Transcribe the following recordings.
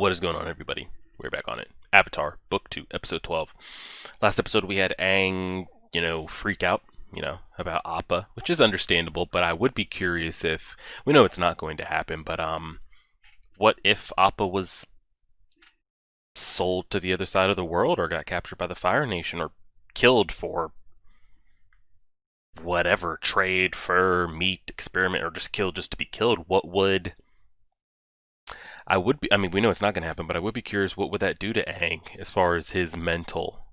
What is going on, everybody? We're back on it. Avatar, Book 2, Episode 12. Last episode we had Aang, freak out, about Appa, which is understandable, but I would be curious if, we know it's not going to happen, but, what if Appa was sold to the other side of the world, or got captured by the Fire Nation, or killed for whatever, trade, fur, meat, experiment, or just killed just to be killed? What would I mean, we know it's not going to happen, but I would be curious what would that do to Aang as far as his mental?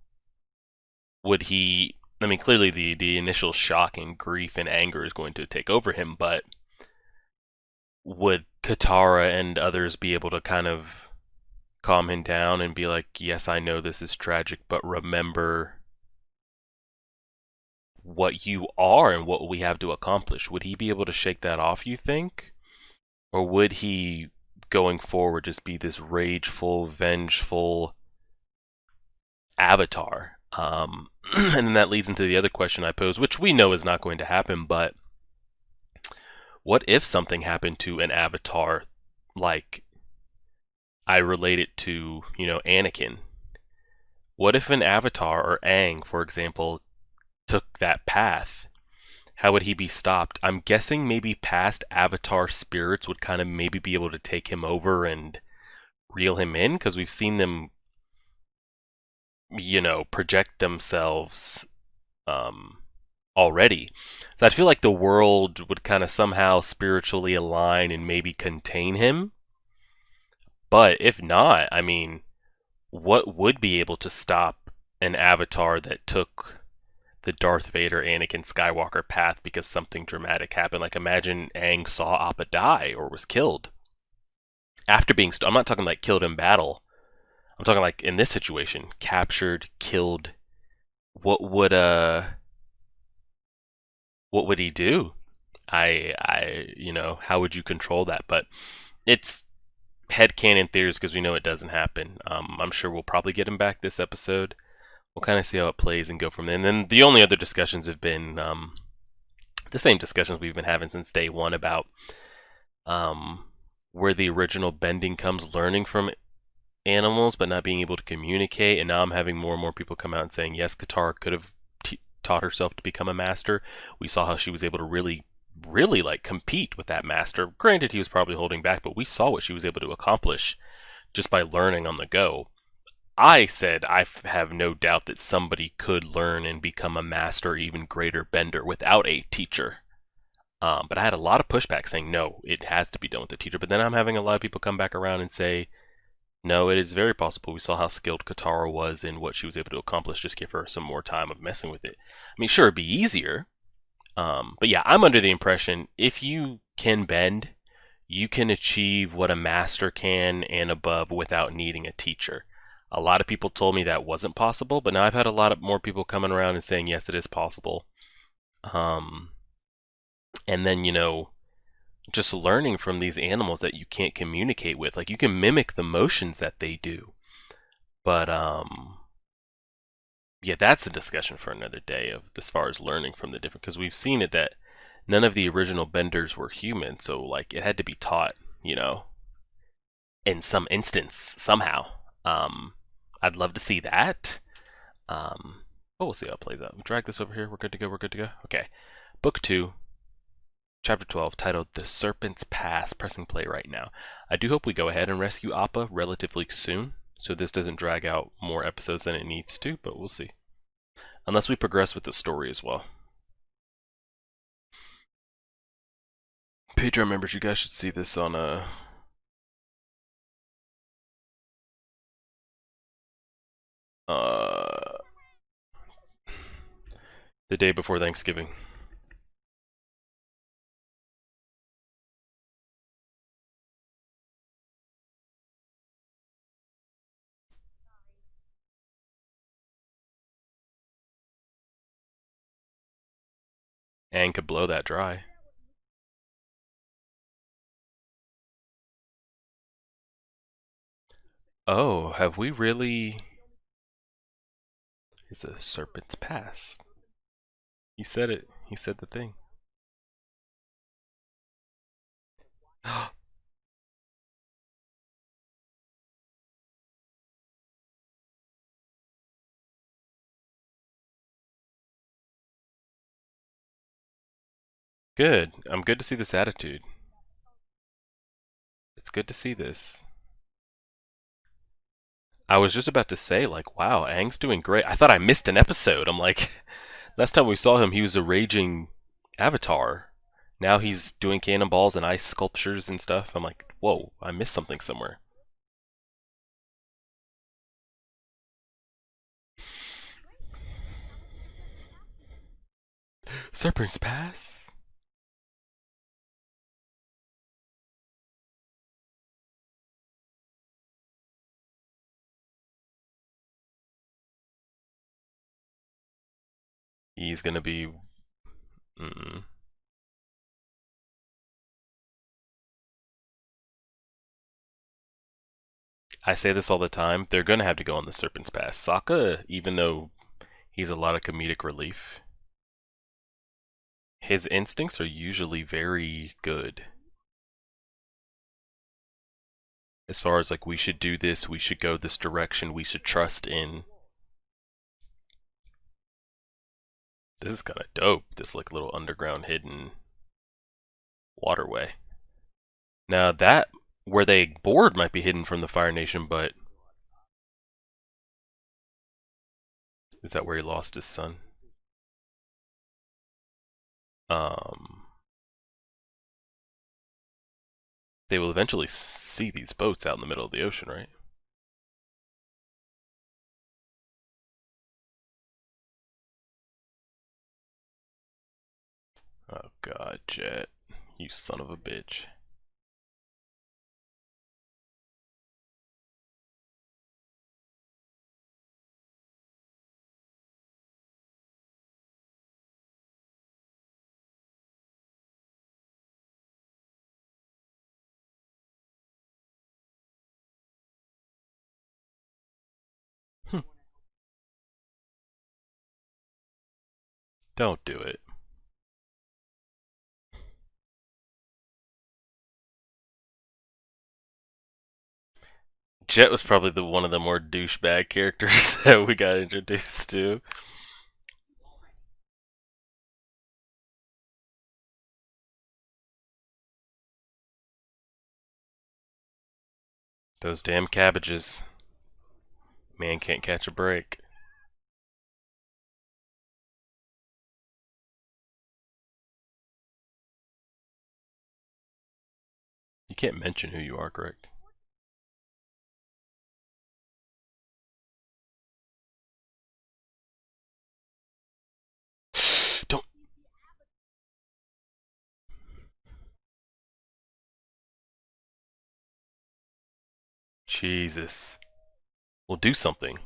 Would he, I mean, clearly the initial shock and grief and anger is going to take over him, but would Katara and others be able to kind of calm him down and be like, yes, I know this is tragic, but remember what you are and what we have to accomplish? Would he be able to shake that off, you think? Or would he, going forward, just be this rageful, vengeful avatar? And then that leads into the other question I pose, which we know is not going to happen, but what if something happened to an avatar like I relate it to, Anakin? What if an avatar or Aang, for example, took that path? How would he be stopped? I'm guessing maybe past avatar spirits would kind of maybe be able to take him over and reel him in, because we've seen them, project themselves already. So I feel like the world would kind of somehow spiritually align and maybe contain him. But if not, I mean, what would be able to stop an avatar that took the Darth Vader, Anakin Skywalker path because something dramatic happened? Like, imagine Aang saw Appa die or was killed after being. I'm not talking like killed in battle. I'm talking like in this situation, captured, killed. What would what would he do? How would you control that? But it's headcanon theories because we know it doesn't happen. I'm sure we'll probably get him back this episode. We'll kind of see how it plays and go from there. And then the only other discussions have been the same discussions we've been having since day one about where the original bending comes, learning from animals but not being able to communicate. And now I'm having more and more people come out and saying, yes, Katara could have taught herself to become a master. We saw how she was able to really like compete with that master. Granted, he was probably holding back, but we saw what she was able to accomplish just by learning on the go. I said I have no doubt that somebody could learn and become a master, even greater bender, without a teacher. But I had a lot of pushback saying no, it has to be done with a teacher. But then I'm having a lot of people come back around and say, no, it is very possible. We saw how skilled Katara was in what she was able to accomplish. Just give her some more time of messing with it. I mean, sure, it'd be easier. But yeah, I'm under the impression if you can bend, you can achieve what a master can and above without needing a teacher. A lot of people told me that wasn't possible, but now I've had a lot of more people coming around and saying yes, it is possible. And then just learning from these animals that you can't communicate with, like you can mimic the motions that they do, but yeah, that's a discussion for another day of as far as learning from the different, because we've seen it that none of the original benders were human, so like it had to be taught, in some instance somehow. I'd love to see that. But we'll see how it plays out. We drag this over here. We're good to go. We're good to go. Okay. Book 2, Chapter 12, titled The Serpent's Pass. Pressing play right now. I do hope we go ahead and rescue Appa relatively soon, so this doesn't drag out more episodes than it needs to, but we'll see. Unless we progress with the story as well. Patreon members, you guys should see this on the day before Thanksgiving. And could blow that dry. Oh, have we really? It's a serpent's pass. He said it. He said the thing. Good. I'm good to see this attitude. It's good to see this. I was just about to say, like, wow, Aang's doing great. I thought I missed an episode. I'm like, last time we saw him, he was a raging avatar. Now he's doing cannonballs and ice sculptures and stuff. I'm like, whoa, I missed something somewhere. Serpent's Pass? He's gonna be. Mm, I say this all the time. They're gonna have to go on the Serpent's Pass. Sokka, even though he's a lot of comedic relief, his instincts are usually very good. As far as like, we should do this, we should go this direction, we should trust in. This is kind of dope. This like little underground hidden waterway. Now that where they board might be hidden from the Fire Nation, but is that where he lost his son? Um, they will eventually see these boats out in the middle of the ocean, right? Oh god, Jet. You son of a bitch. Hm. Don't do it. Jet was probably the one of the more douchebag characters that we got introduced to. Those damn cabbages. Man can't catch a break. You can't mention who you are, correct? Don't. Jesus. Well, do something.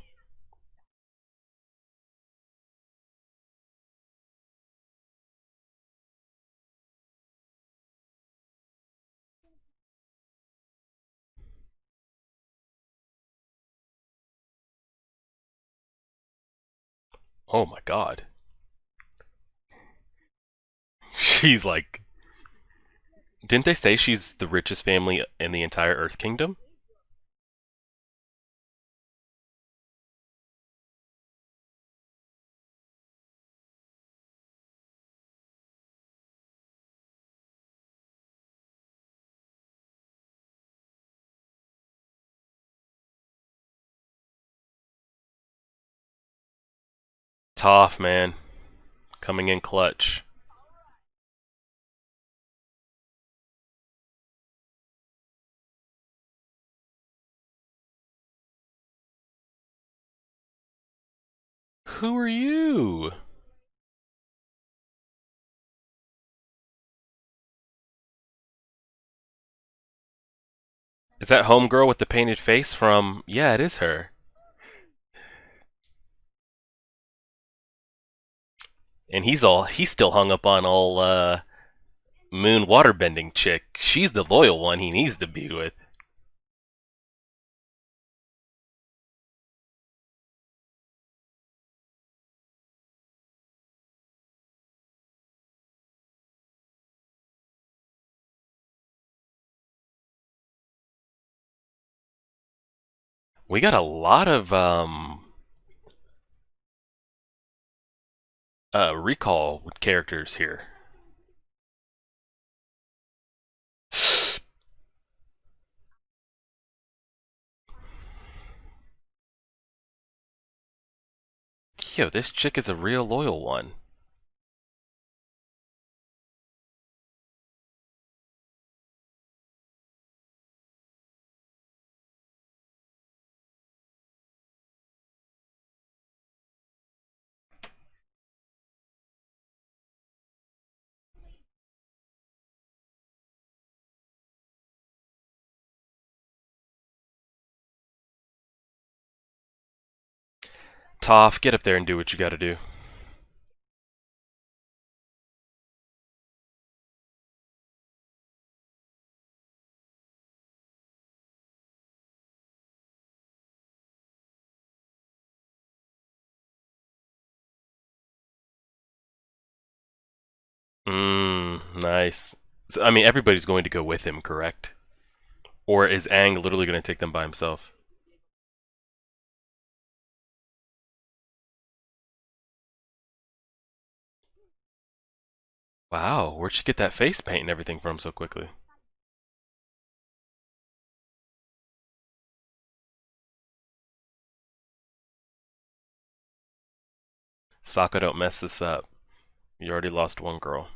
Oh my god. She's like. Didn't they say she's the richest family in the entire Earth Kingdom? Toph, man. Coming in clutch. Who are you? Is that homegirl with the painted face from. Yeah, it is her. And he's still hung up on all moon waterbending chick. She's the loyal one he needs to be with. We got a lot of recall characters here. Yo, this chick is a real loyal one. Toph, get up there and do what you gotta do. Nice. So, I mean, everybody's going to go with him, correct? Or is Aang literally going to take them by himself? Wow, where'd she get that face paint and everything from so quickly? Sokka, don't mess this up. You already lost one girl.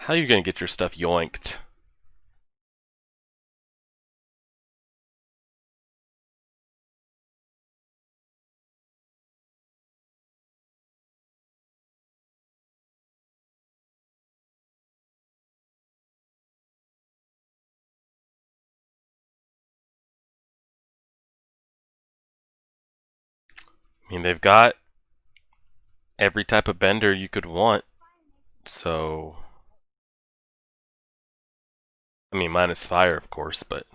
How are you going to get your stuff yoinked? I mean, they've got every type of bender you could want, so. I mean, minus fire, of course, but.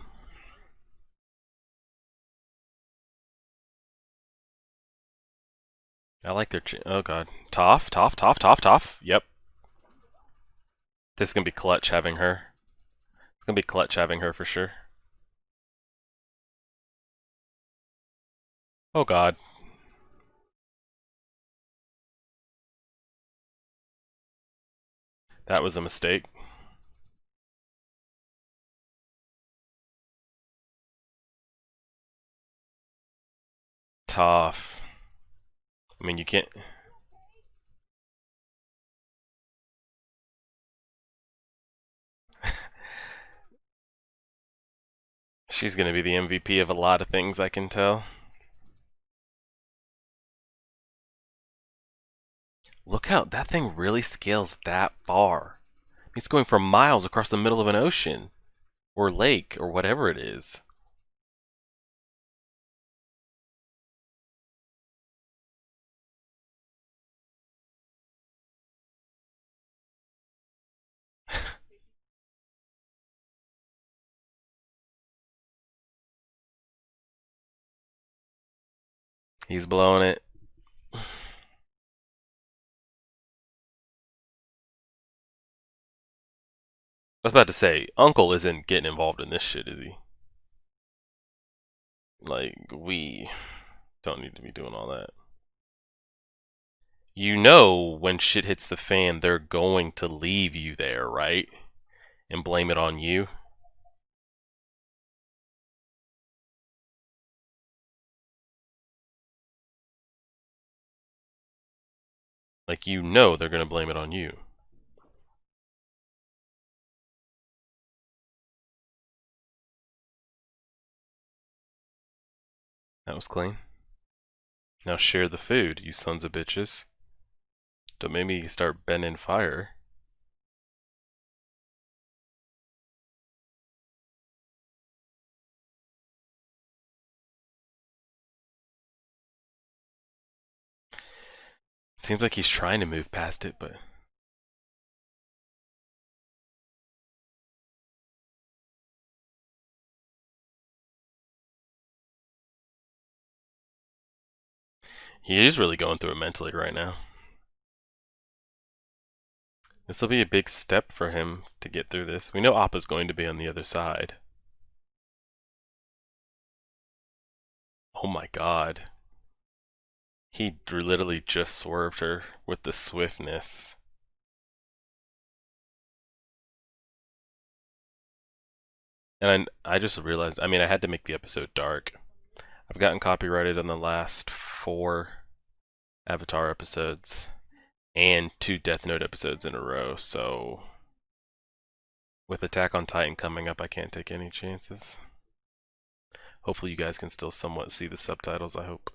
I like their. Oh god. Toph, Toph, Toph, Toph, Toph. Yep. This is going to be clutch having her. It's going to be clutch having her for sure. Oh god. That was a mistake. Toph. I mean, you can't. She's going to be the MVP of a lot of things, I can tell. Look how that thing really scales that far. It's going for miles across the middle of an ocean or lake or whatever it is. He's blowing it. I was about to say, Uncle isn't getting involved in this shit, is he? Like, we don't need to be doing all that. You know when shit hits the fan, they're going to leave you there, right? And blame it on you. Like, you know they're going to blame it on you. That was clean. Now share the food, you sons of bitches. Don't make me start bending fire. Seems like he's trying to move past it, but he is really going through it mentally right now. This will be a big step for him to get through this. We know Appa's going to be on the other side. Oh my god. He literally just swerved her with the swiftness. And I just realized, I mean, I had to make the episode dark. I've gotten copyrighted on the last 4 Avatar episodes and 2 Death Note episodes in a row, so with Attack on Titan coming up, I can't take any chances. Hopefully you guys can still somewhat see the subtitles, I hope.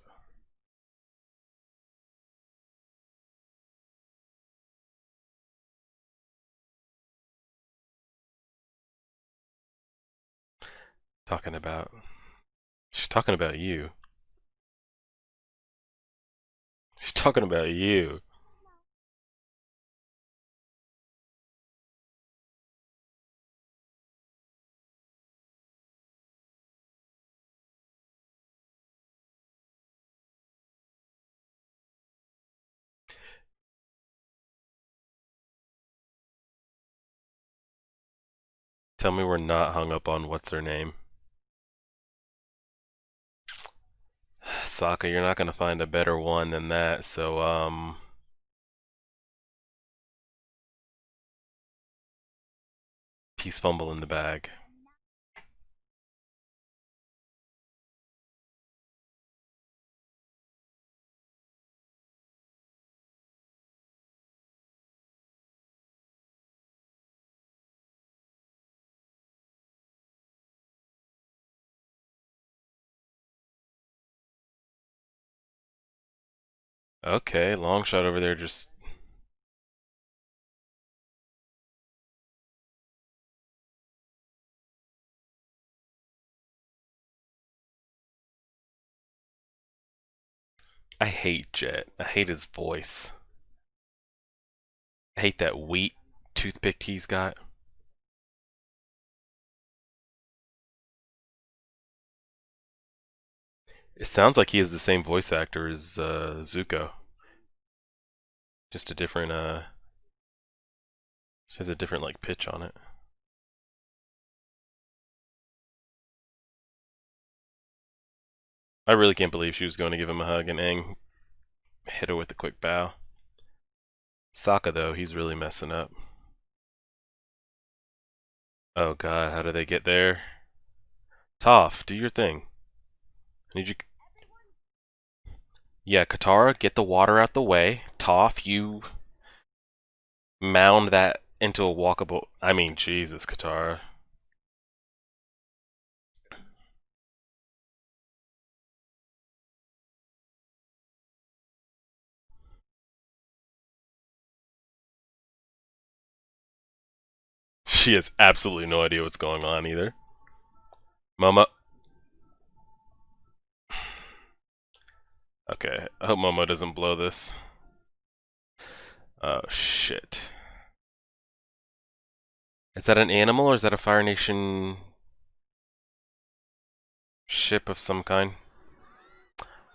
Talking about... She's talking about you. She's talking about you. Tell me we're not hung up on what's her name. Sokka, you're not gonna find a better one than that, so, Peace fumble in the bag. Okay, long shot over there just... I hate Jet. I hate his voice. I hate that wheat toothpick he's got. It sounds like he is the same voice actor as Zuko. Just a different, just has a different, like, pitch on it. I really can't believe she was going to give him a hug and Aang hit her with a quick bow. Sokka, though, he's really messing up. Oh god, how do they get there? Toph, do your thing. I need you... Yeah, Katara, get the water out the way. Toph, you mound that into a walkable... I mean, Jesus, Katara. She has absolutely no idea what's going on either. Momo. Okay, I hope Momo doesn't blow this. Oh, shit. Is that an animal or is that a Fire Nation ship of some kind?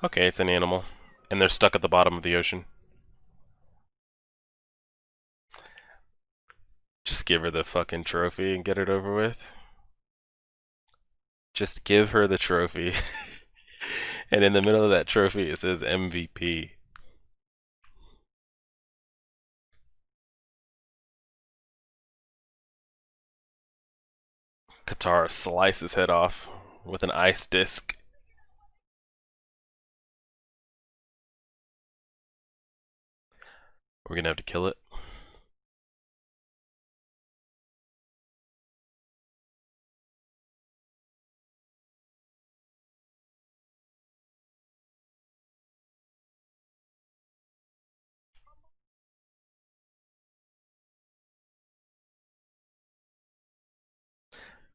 Okay, it's an animal. And they're stuck at the bottom of the ocean. Just give her the fucking trophy and get it over with. Just give her the trophy. And in the middle of that trophy it says MVP. Katara slices his head off with an ice disc. We're gonna have to kill it.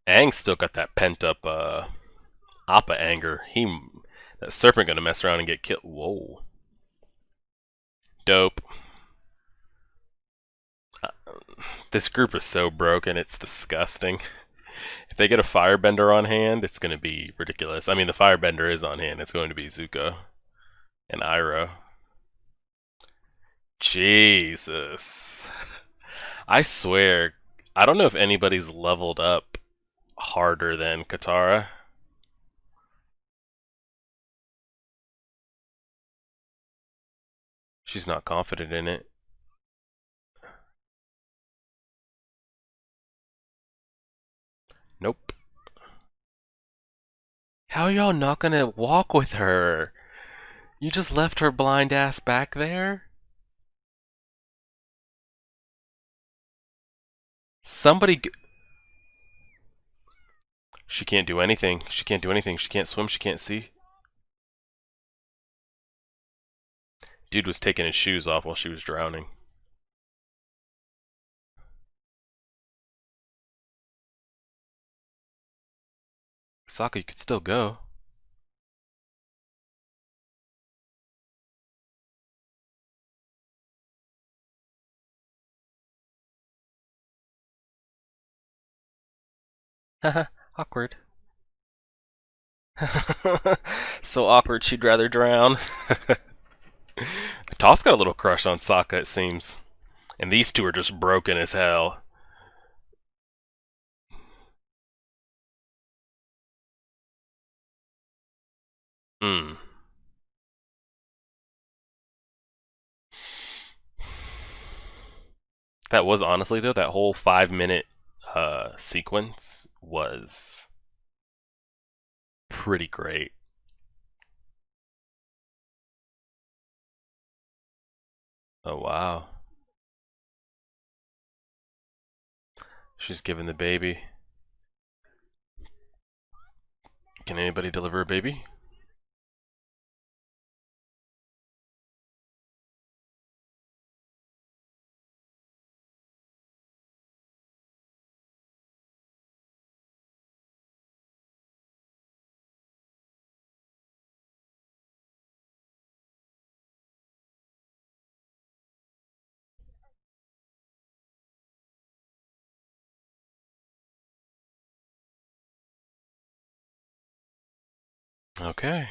Aang's still got that pent up Appa anger. That serpent gonna mess around and get killed. Whoa. Dope. This group is so broken, it's disgusting. If they get a firebender on hand, it's gonna be ridiculous. I mean, the firebender is on hand. It's going to be Zuko and Iroh. Jesus. I swear, I don't know if anybody's leveled up harder than Katara. She's not confident in it. Nope. How y'all not gonna walk with her? You just left her blind ass back there? Somebody. She can't do anything. She can't do anything. She can't swim. She can't see. Dude was taking his shoes off while she was drowning. Sokka, you could still go. Haha, awkward. So awkward she'd rather drown. Toph got a little crush on Sokka, it seems. And these two are just broken as hell. Hmm. That was honestly though, that whole 5 minute sequence was pretty great. Oh wow. She's giving the baby. Can anybody deliver a baby? Okay.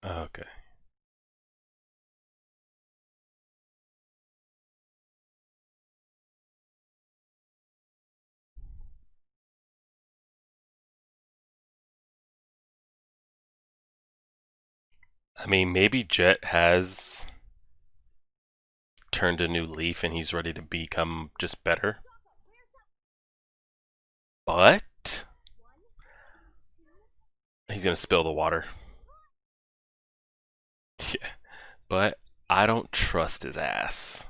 Okay. I mean, maybe Jet has turned a new leaf and he's ready to become just better. But he's gonna spill the water. Yeah. But I don't trust his ass.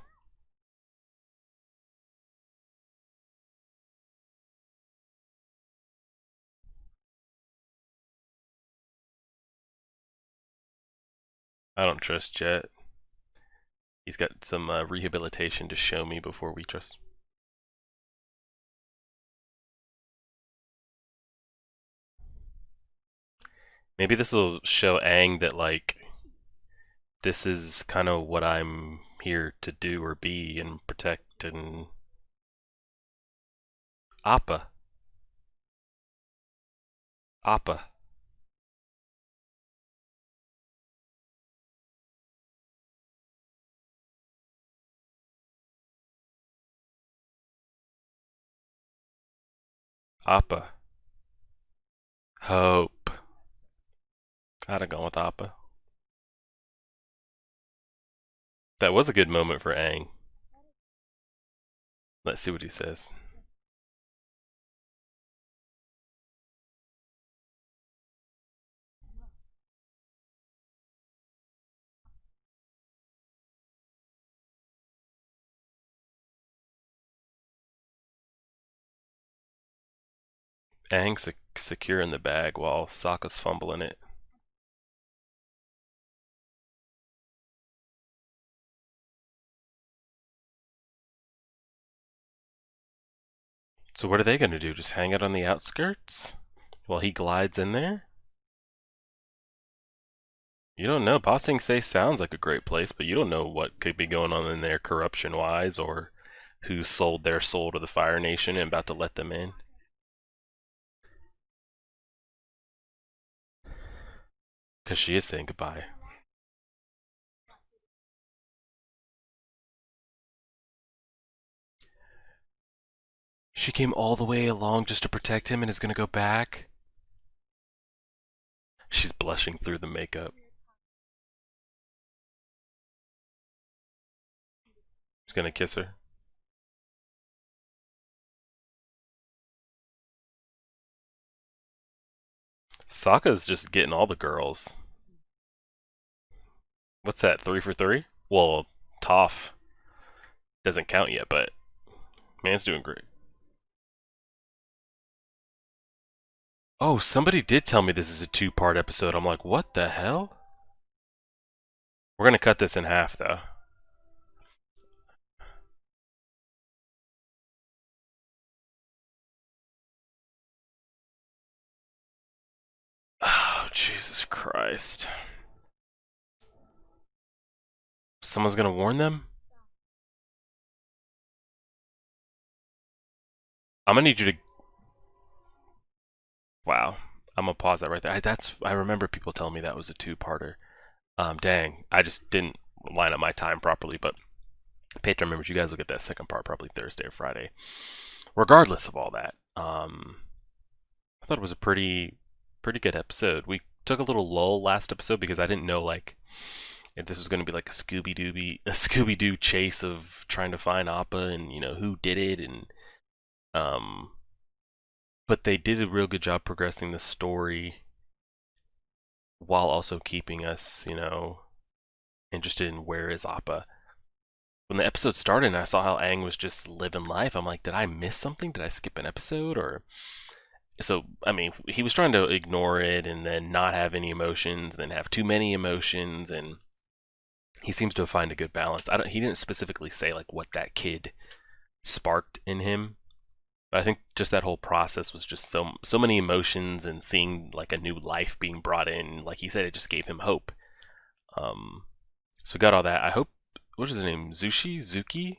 I don't trust Jet. He's got some rehabilitation to show me before we trust. Maybe this will show Aang that like this is kind of what I'm here to do or be and protect and Appa, Appa, Appa. Hope. I'd have gone with Appa. That was a good moment for Aang. Let's see what he says. Aang's secure in the bag while Sokka's fumbling it. So what are they gonna do? Just hang out on the outskirts while he glides in there? You don't know. Pa Sing Se sounds like a great place, but you don't know what could be going on in there corruption-wise or who sold their soul to the Fire Nation and about to let them in. Because she is saying goodbye. She came all the way along just to protect him and is gonna go back. She's blushing through the makeup. He's gonna kiss her. Sokka's just getting all the girls. What's that, 3 for 3? Well, Toph doesn't count yet, but man's doing great. Oh, somebody did tell me this is a 2-part episode. I'm like, what the hell? We're gonna cut this in half, though. Oh, Jesus Christ. Someone's gonna warn them? I'm gonna need you to. Wow. I'm gonna pause that right there. I remember people telling me that was a 2-parter. Dang. I just didn't line up my time properly, but Patreon members, you guys will get that second part probably Thursday or Friday. Regardless of all that, I thought it was a pretty good episode. We took a little lull last episode because I didn't know like if this was going to be like a Scooby Doo chase of trying to find Appa and who did it um but they did a real good job progressing the story while also keeping us interested in where is Appa. When the episode started and I saw how Aang was just living life, I'm like, did I miss something? Did I skip an episode? Or so I mean, he was trying to ignore it and then not have any emotions, and then have too many emotions, and he seems to have found a good balance. He didn't specifically say like what that kid sparked in him, but I think just that whole process was just so many emotions, and seeing like a new life being brought in, like he said, it just gave him hope. So we got all that. I hope, what is his name? Suki?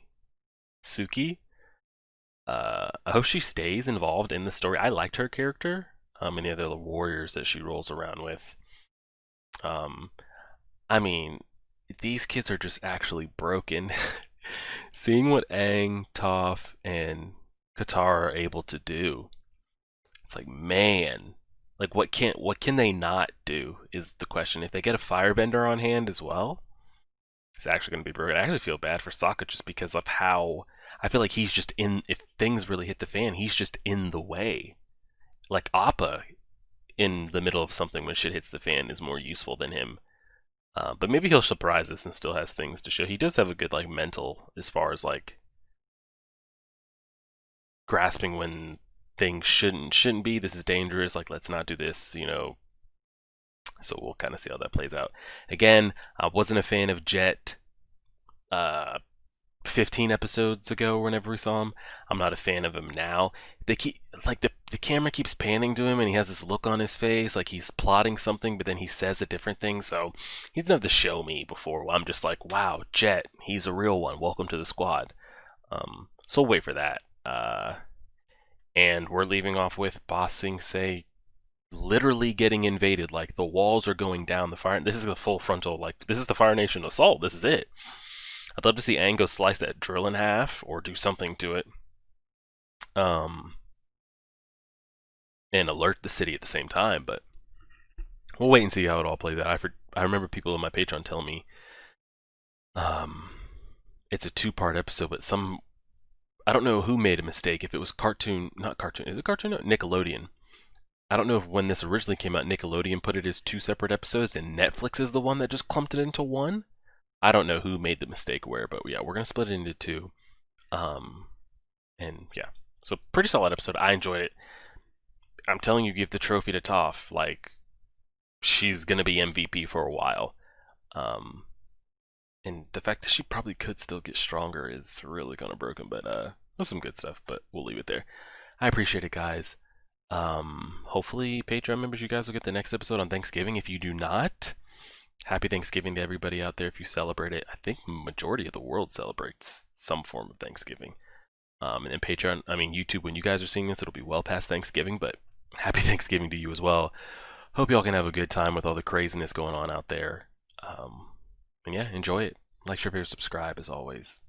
I hope she stays involved in the story. I liked her character. And the other warriors that she rolls around with. I mean, these kids are just actually broken. Seeing what Aang, Toph, and Katara are able to do, it's like, man, like what can they not do is the question. If they get a firebender on hand as well, it's actually going to be broken. I actually feel bad for Sokka just because of how I feel like he's just in. If things really hit the fan, he's just in the way. Like Appa, in the middle of something when shit hits the fan, is more useful than him. But maybe he'll surprise us and still has things to show. He does have a good like mental as far as like grasping when things shouldn't be. This is dangerous. Like, let's not do this. So we'll kind of see how that plays out. Again, I wasn't a fan of Jet 15 episodes ago whenever we saw him. I'm not a fan of him now. They keep like the camera keeps panning to him and he has this look on his face like he's plotting something, but then he says a different thing. So he's enough to show me before I'm just like, wow, Jet, he's a real one. Welcome to the squad. So wait for that. And we're leaving off with Ba Sing Se literally getting invaded. Like, the walls are going down. This is the full frontal, like, this is the Fire Nation assault. This is it. I'd love to see Aang go slice that drill in half or do something to it. And alert the city at the same time, but we'll wait and see how it all plays out. I remember people on my Patreon telling me it's a 2-part episode, but I don't know who made a mistake. If it was not Cartoon, is it Cartoon? No, Nickelodeon. I don't know if when this originally came out, Nickelodeon put it as 2 separate episodes, and Netflix is the one that just clumped it into one. I don't know who made the mistake where, but yeah, we're gonna split it into 2. And yeah, so pretty solid episode. I enjoyed it. I'm telling you, give the trophy to Toph. Like, she's gonna be MVP for a while. And the fact that she probably could still get stronger is really kind of broken, but there's some good stuff, but we'll leave it there. I appreciate it, guys. Hopefully, Patreon members, you guys will get the next episode on Thanksgiving. If you do not, happy Thanksgiving to everybody out there if you celebrate it. I think majority of the world celebrates some form of Thanksgiving. And then Patreon, YouTube, when you guys are seeing this, it'll be well past Thanksgiving, but happy Thanksgiving to you as well. Hope y'all can have a good time with all the craziness going on out there. And yeah, enjoy it. Like, share, favorite, subscribe as always.